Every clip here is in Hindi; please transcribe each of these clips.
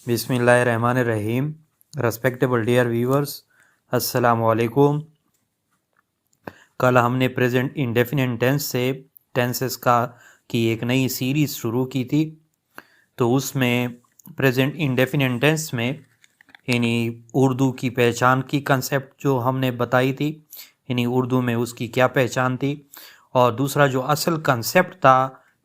बिस्मिल्लाहिर्रहमानिर्रहीम। रेस्पेक्टेबल डियर व्यूअर्स, अस्सलाम वालेकुम। कल हमने प्रेजेंट इंडेफिनिट टेंस से टेंसेस की एक नई सीरीज़ शुरू की थी। तो उसमें प्रेजेंट इंडेफिनिट टेंस में यानी उर्दू की पहचान की कंसेप्ट जो हमने बताई थी, यानी उर्दू में उसकी क्या पहचान थी, और दूसरा जो असल कंसेप्ट था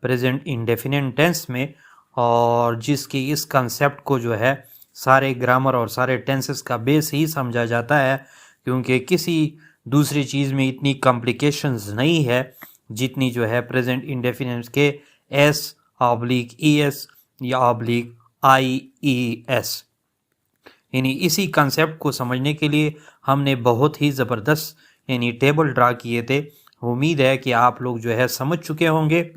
प्रेजेंट इंडेफिनिट टेंस में, और जिसकी इस कंसेप्ट को जो है सारे ग्रामर और सारे टेंसेस का बेस ही समझा जाता है, क्योंकि किसी दूसरी चीज़ में इतनी कॉम्प्लिकेशंस नहीं है जितनी जो है प्रेजेंट इंडेफिनिट के S/ES या IES। यानी इसी कंसेप्ट को समझने के लिए हमने बहुत ही ज़बरदस्त यानी टेबल ड्रा किए थे। उम्मीद है कि आप लोग जो है समझ चुके होंगे।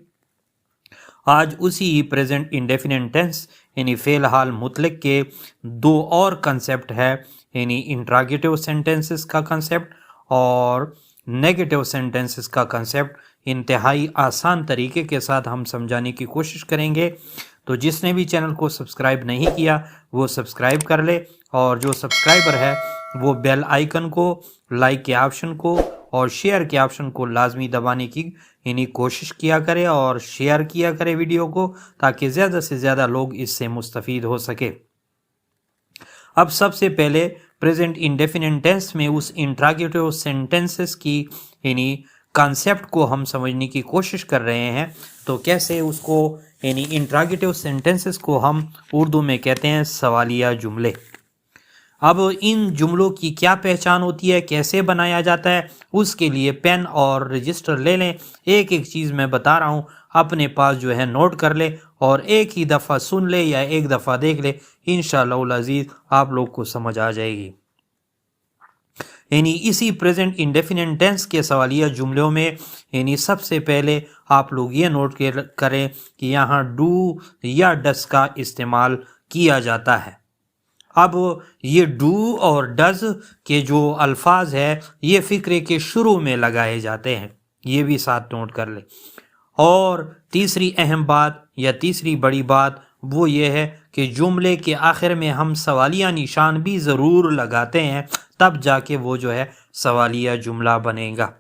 आज उसी प्रेजेंट इंडेफिनिट टेंस यानी फ़ेल हाल मुतलक के दो और कंसेप्ट है, यानी इंट्रागेटिव सेंटेंसेस का कंसेप्ट और नेगेटिव सेंटेंसेस का कंसेप्ट इंतहाई आसान तरीके के साथ हम समझाने की कोशिश करेंगे। तो जिसने भी चैनल को सब्सक्राइब नहीं किया वो सब्सक्राइब कर ले, और जो सब्सक्राइबर है वो बेल आइकन को, लाइक के ऑप्शन को और शेयर के ऑप्शन को लाजमी दबाने की यानी कोशिश किया करे और शेयर किया करे वीडियो को, ताकि ज़्यादा से ज़्यादा लोग इससे मुस्तफ़ीद हो सके। अब सबसे पहले प्रेजेंट इंडेफिनिट टेंस में उस इंट्रागेटिव सेंटेंसेस की यानी कॉन्सेप्ट को हम समझने की कोशिश कर रहे हैं। तो कैसे उसको यानी इंट्रागेटिव सेंटेंसेस को हम उर्दू में कहते हैं सवालिया जुमले। अब इन जुमलों की क्या पहचान होती है, कैसे बनाया जाता है, उसके लिए पेन और रजिस्टर ले लें। एक एक चीज़ मैं बता रहा हूँ, अपने पास जो है नोट कर ले और एक ही दफ़ा सुन ले या एक दफ़ा देख ले, इंशाअल्लाह अज़ीज़ आप लोग को समझ आ जाएगी। यानी इसी प्रेजेंट इंडेफिनिट टेंस के सवालिया जुमलों में यानी सबसे पहले आप लोग ये नोट करें कि यहाँ डू या डस का इस्तेमाल किया जाता है। अब ये डू और डज के जो अल्फाज है ये फ़िक्रे के शुरू में लगाए जाते हैं, ये भी साथ नोट कर ले। और तीसरी अहम बात या तीसरी बड़ी बात वो ये है कि जुमले के आखिर में हम सवालिया निशान भी ज़रूर लगाते हैं, तब जाके वो जो है सवालिया जुमला बनेगा।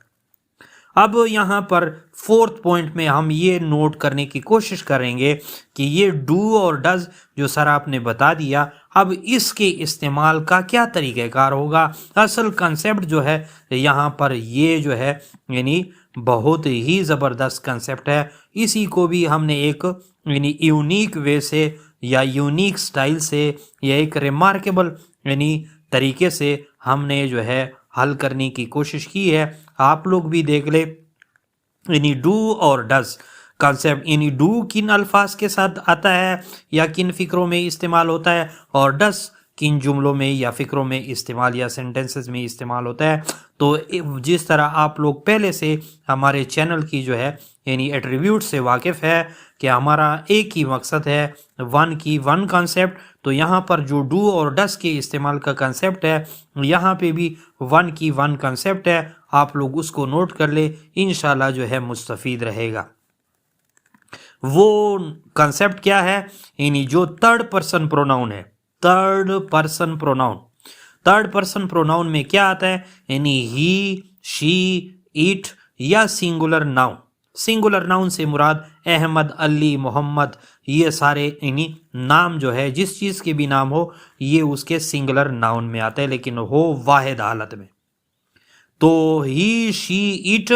अब यहाँ पर फोर्थ पॉइंट में हम ये नोट करने की कोशिश करेंगे कि ये डू और डज जो सर आपने बता दिया, अब इसके इस्तेमाल का क्या तरीक़ेकार होगा। असल कंसेप्ट जो है यहाँ पर ये जो है यानी बहुत ही ज़बरदस्त कंसेप्ट है। इसी को भी हमने एक यानी यूनिक वे से या यूनिक स्टाइल से या एक रिमार्केबल यानी तरीके से हमने जो है हल करने की कोशिश की है। आप लोग भी देख ले, यानी डू और डज कॉन्सेप्ट, यानी डू किन अल्फाज के साथ आता है या किन फ़िक्रों में इस्तेमाल होता है, और डज किन जुमलों में या फ़िक्रों में इस्तेमाल या सेंटेंसेस में इस्तेमाल होता है। तो जिस तरह आप लोग पहले से हमारे चैनल की जो है यानी एट्रीब्यूट से वाकिफ़ है कि हमारा एक ही मकसद है वन कॉन्सेप्ट, तो यहाँ पर जो डू और डस के इस्तेमाल का कंसेप्ट है यहाँ पे भी वन कॉन्सेप्ट है। आप लोग उसको नोट कर ले, इंशाल्लाह जो है मुस्तफ़ीद रहेगा। वो कंसेप्ट क्या है, यानी जो थर्ड पर्सन प्रोनाउन है, थर्ड पर्सन प्रोनाउन में क्या आता है, यानी ही, शी, इट या सिंगुलर नाउन। सिंगुलर नाउन से मुराद अहमद, अली, मोहम्मद, ये सारे यानी नाम जो है जिस चीज़ के भी नाम हो ये उसके सिंगुलर नाउन में आता है, लेकिन हो वाहिद हालत में। तो ही, शी, इट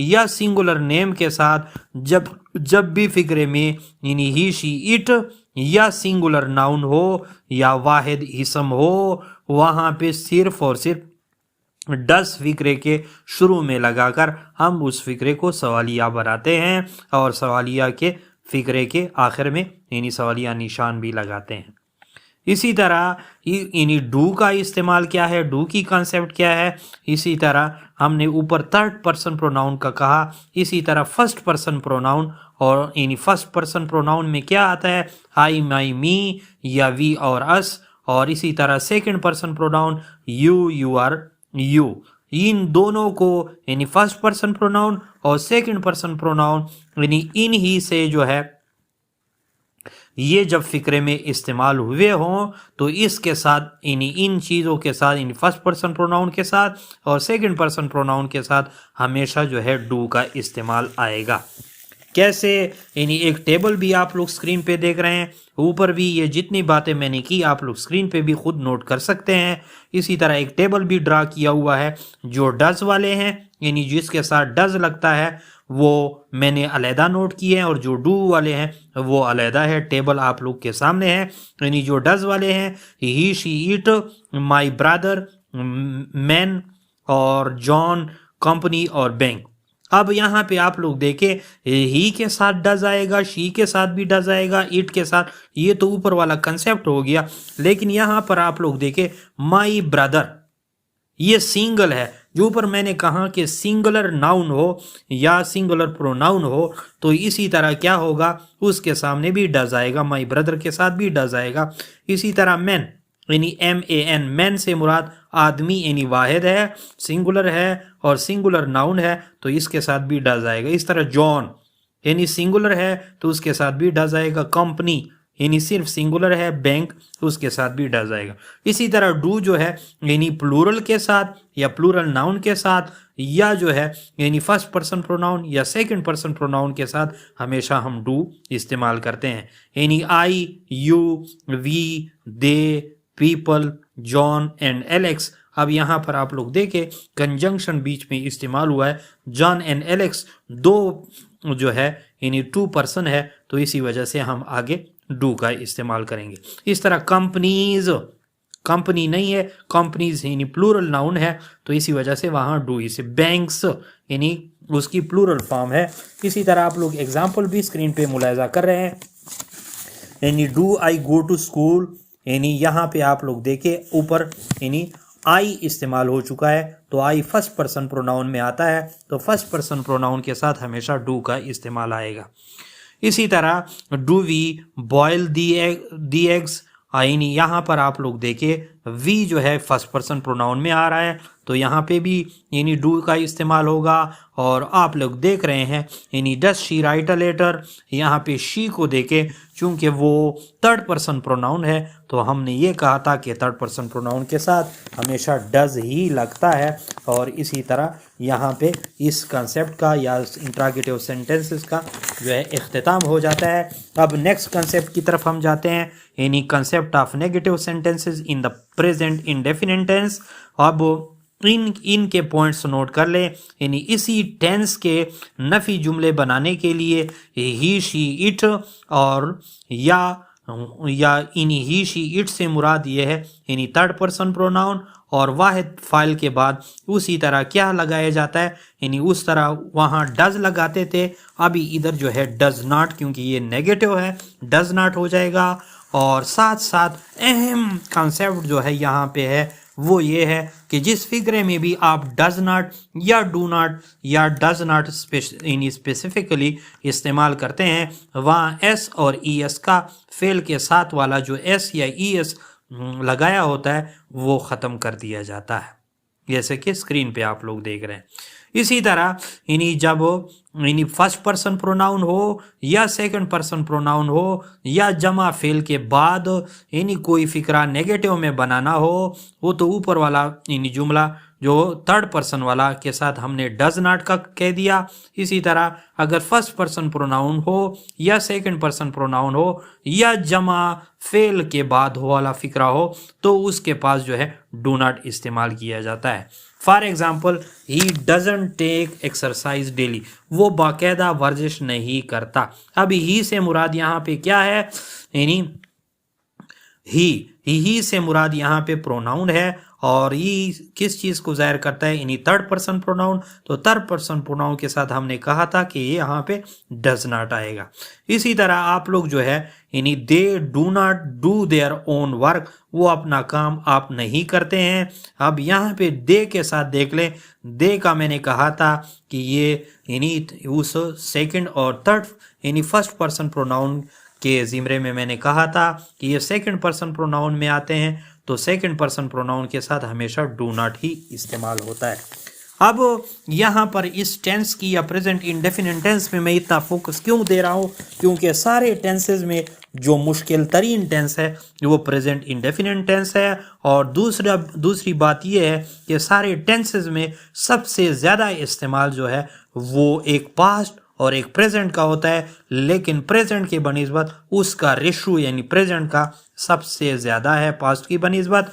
या सिंगुलर नेम के साथ जब भी फ़िक्रे में यानी ही, शी, इट या सिंगुलर नाउन हो या वाहिद इसम हो, वहाँ पे सिर्फ और सिर्फ 10 फ़िक्रे के शुरू में लगाकर हम उस फ़िक्रे को सवालिया बनाते हैं और सवालिया के फ़िक्रे के आखिर में यानी सवालिया निशान भी लगाते हैं। इसी तरह यानी डू का इस्तेमाल क्या है, डू की कॉन्सेप्ट क्या है, इसी तरह हमने ऊपर थर्ड पर्सन प्रोनाउन का कहा, इसी तरह फर्स्ट पर्सन प्रोनाउन, और यानी फर्स्ट पर्सन प्रोनाउन में क्या आता है, आई, माई, मी या वी और अस, और इसी तरह second person pronoun you, you are, you. इन दोनों को यानी फर्स्ट पर्सन प्रोनाउन और सेकंड पर्सन प्रोनाउन यानी इन ही से जो है ये जब फिक्रे में इस्तेमाल हुए हों तो इसके साथ इन चीज़ों के साथ, इन फर्स्ट पर्सन प्रोनाउन के साथ और सेकंड पर्सन प्रोनाउन के साथ हमेशा जो है डू का इस्तेमाल आएगा। कैसे? एक टेबल भी आप लोग स्क्रीन पे देख रहे हैं, ऊपर भी ये जितनी बातें मैंने की आप लोग स्क्रीन पे भी खुद नोट कर सकते हैं। इसी तरह एक टेबल भी ड्रा किया हुआ है जो डज वाले हैं, जिसके साथ डज लगता है वो मैंने अलहदा नोट किए हैं, और जो डू वाले हैं वो अलहदा है। टेबल आप लोग के सामने है। जो डज वाले हैं he, she, it, my brother, man और जॉन, कंपनी और बैंक। अब यहाँ पे आप लोग देखें, ही के साथ डज आएगा, शी के साथ भी डज आएगा, इट के साथ, ये तो ऊपर वाला कंसेप्ट हो गया। लेकिन यहाँ पर आप लोग देखें माई ब्रदर, ये सिंगल है। जो ऊपर मैंने कहा कि सिंगुलर नाउन हो या सिंगुलर प्रोनाउन हो तो इसी तरह क्या होगा, उसके सामने भी डज आएगा, माई ब्रदर के साथ भी डज आएगा। इसी तरह मैन, MAN, मैन से मुराद आदमी वाहिद है, सिंगुलर है और सिंगुलर नाउन है तो इसके साथ भी डज आएगा। इस तरह जॉन सिंगुलर है तो उसके साथ भी डज आएगा। कंपनी सिर्फ सिंगुलर है, बैंक, तो उसके साथ भी डज आएगा। इसी तरह डू जो है प्लूरल के साथ या प्लूरल नाउन के साथ या जो है फर्स्ट पर्सन प्रोनाउन या सेकंड पर्सन प्रोनाउन के साथ हमेशा हम डू इस्तेमाल करते हैं। I, you, we, they, people, John and Alex. अब यहाँ पर आप लोग देखें कंजंक्शन बीच में इस्तेमाल हुआ है, जॉन एंड एलेक्स, दो जो है 2 पर्सन है तो इसी वजह से हम आगे डू का इस्तेमाल करेंगे। इस तरह कंपनीज, कंपनी नहीं है, कंपनीज प्लूरल नाउन है तो इसी वजह से वहाँ डू। इसे बैंक्स उसकी प्लूरल फॉर्म है। इसी तरह आप लोग एग्जाम्पल भी स्क्रीन पे मुलाहिजा कर रहे हैं। Do I go to school, यहाँ पे आप लोग देखें ऊपर आई इस्तेमाल हो चुका है तो आई फर्स्ट पर्सन प्रोनाउन में आता है तो फर्स्ट पर्सन प्रोनाउन के साथ हमेशा डू का इस्तेमाल आएगा। इसी तरह do we boil the eggs, यहाँ पर आप लोग देखें वी जो है फर्स्ट पर्सन प्रोनाउन में आ रहा है तो यहाँ पे भी डू का इस्तेमाल होगा। और आप लोग देख रहे हैं does she write a letter, यहाँ पे शी को देखें चूंकि वो थर्ड पर्सन प्रोनाउन है तो हमने ये कहा था कि थर्ड पर्सन प्रोनाउन के साथ हमेशा डज ही लगता है। और इसी तरह यहाँ पे इस कंसेप्ट का या इंट्रागेटिव सेंटेंसेस का जो है इख्तिताम हो जाता है। अब नेक्स्ट कंसेप्ट की तरफ हम जाते हैं, concept of negative sentences in the present indefinite tense. अब इनके पॉइंट्स नोट कर लें। इसी टेंस के नफी जुमले बनाने के लिए ही, शी, इट और या ही, शी, इट से मुराद ये है थर्ड पर्सन प्रोनाउन और वाहिद फाइल के बाद उसी तरह क्या लगाया जाता है, उस तरह वहाँ डज लगाते थे। अभी इधर जो है डज नॉट, क्योंकि ये नेगेटिव है, डज नॉट हो जाएगा। और साथ साथ अहम कंसेप्ट जो है यहाँ पे है वो ये है कि जिस फिक्रे में भी आप डज नॉट या डू नॉट या डज नॉट स्पेसिफिकली इस्तेमाल करते हैं वहाँ एस और ई एस का फेल के साथ वाला जो एस या ई एस लगाया होता है वो ख़त्म कर दिया जाता है, जैसे कि स्क्रीन पे आप लोग देख रहे हैं। इसी तरह जब फर्स्ट पर्सन प्रोनाउन हो या सेकंड पर्सन प्रोनाउन हो या जमा फेल के बाद कोई फिक्रा नेगेटिव में बनाना हो वो तो ऊपर वाला जुमला जो थर्ड पर्सन वाला के साथ हमने डज नॉट का कह दिया। इसी तरह अगर फर्स्ट पर्सन प्रोनाउन हो या सेकंड पर्सन प्रोनाउन हो या जमा फेल के बाद हो वाला फिक्रा हो तो उसके पास जो है डू नॉट इस्तेमाल किया जाता है। For example he doesn't take exercise daily, वो बाकायदा वर्जिश नहीं करता। अब ही से मुराद यहाँ पे क्या है, ही से मुराद यहाँ पे प्रोनाउन है और ये किस चीज़ को जाहिर करता है, थर्ड पर्सन प्रोनाउन। तो थर्ड पर्सन प्रोनाउन के साथ हमने कहा था कि ये यहाँ पे डज नॉट आएगा। इसी तरह आप लोग जो है they do not do their own work, वो अपना काम आप नहीं करते हैं। अब यहाँ पे दे के साथ देख लें, दे का मैंने कहा था कि ये उस सेकंड और थर्ड फर्स्ट पर्सन प्रोनाउन के ज़िम्रे में मैंने कहा था कि ये सेकंड पर्सन प्रोनाउन में आते हैं तो सेकंड पर्सन प्रोनाउन के साथ हमेशा डू नॉट ही इस्तेमाल होता है। अब यहाँ पर इस टेंस की या प्रेजेंट इंडेफिनिट टेंस में मैं इतना फोकस क्यों दे रहा हूँ, क्योंकि सारे टेंसेज में जो मुश्किल तरीन टेंस है वो प्रेजेंट इंडेफिनिट टेंस है। और दूसरी बात ये है कि सारे टेंसेस में सबसे ज़्यादा इस्तेमाल जो है वो एक पास्ट और एक प्रेजेंट का होता है, लेकिन प्रेजेंट के बनिस्बत उसका रेशो यानी प्रेजेंट का सबसे ज़्यादा है पास्ट की बनिस्बत।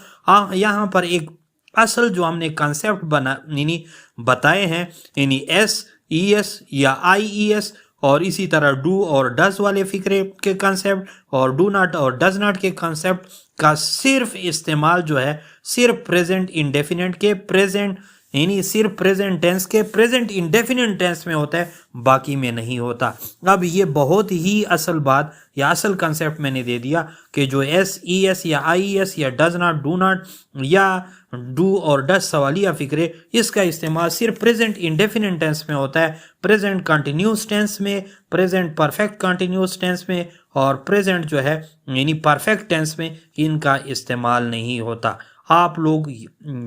यहाँ पर एक असल जो हमने कंसेप्ट यानी बताए हैं यानी SES या IES और इसी तरह डू और डज वाले फिक्रे के कंसेप्ट और डू नॉट और डज नॉट के कंसेप्ट का सिर्फ इस्तेमाल जो है सिर्फ प्रेजेंट इंडेफिनिट के प्रेजेंट यानी सिर्फ प्रेजेंट टेंस के प्रेजेंट इंडेफिनिट टेंस में होता है, बाकी में नहीं होता। अब ये बहुत ही असल बात या असल कंसेप्ट मैंने दे दिया कि जो SES या IES या डज नॉट डू नॉट या डू और डज सवालिया फिक्रे इसका इस्तेमाल सिर्फ प्रेजेंट इंडेफिनिट टेंस में होता है, प्रेजेंट कंटिन्यूस टेंस में, प्रेजेंट परफेक्ट कंटिन्यूस टेंस में और प्रेजेंट जो है यानी परफेक्ट टेंस में इनका इस्तेमाल नहीं होता। आप लोग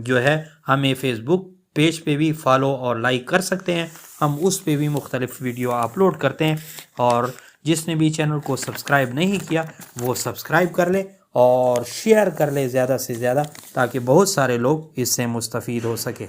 जो है हमें फेसबुक पेज पे भी फॉलो और लाइक कर सकते हैं, हम उस पे भी मुख्तलिफ वीडियो अपलोड करते हैं। और जिसने भी चैनल को सब्सक्राइब नहीं किया वो सब्सक्राइब कर ले और शेयर कर ले ज़्यादा से ज़्यादा, ताकि बहुत सारे लोग इससे मुस्तफ़ीद हो सके।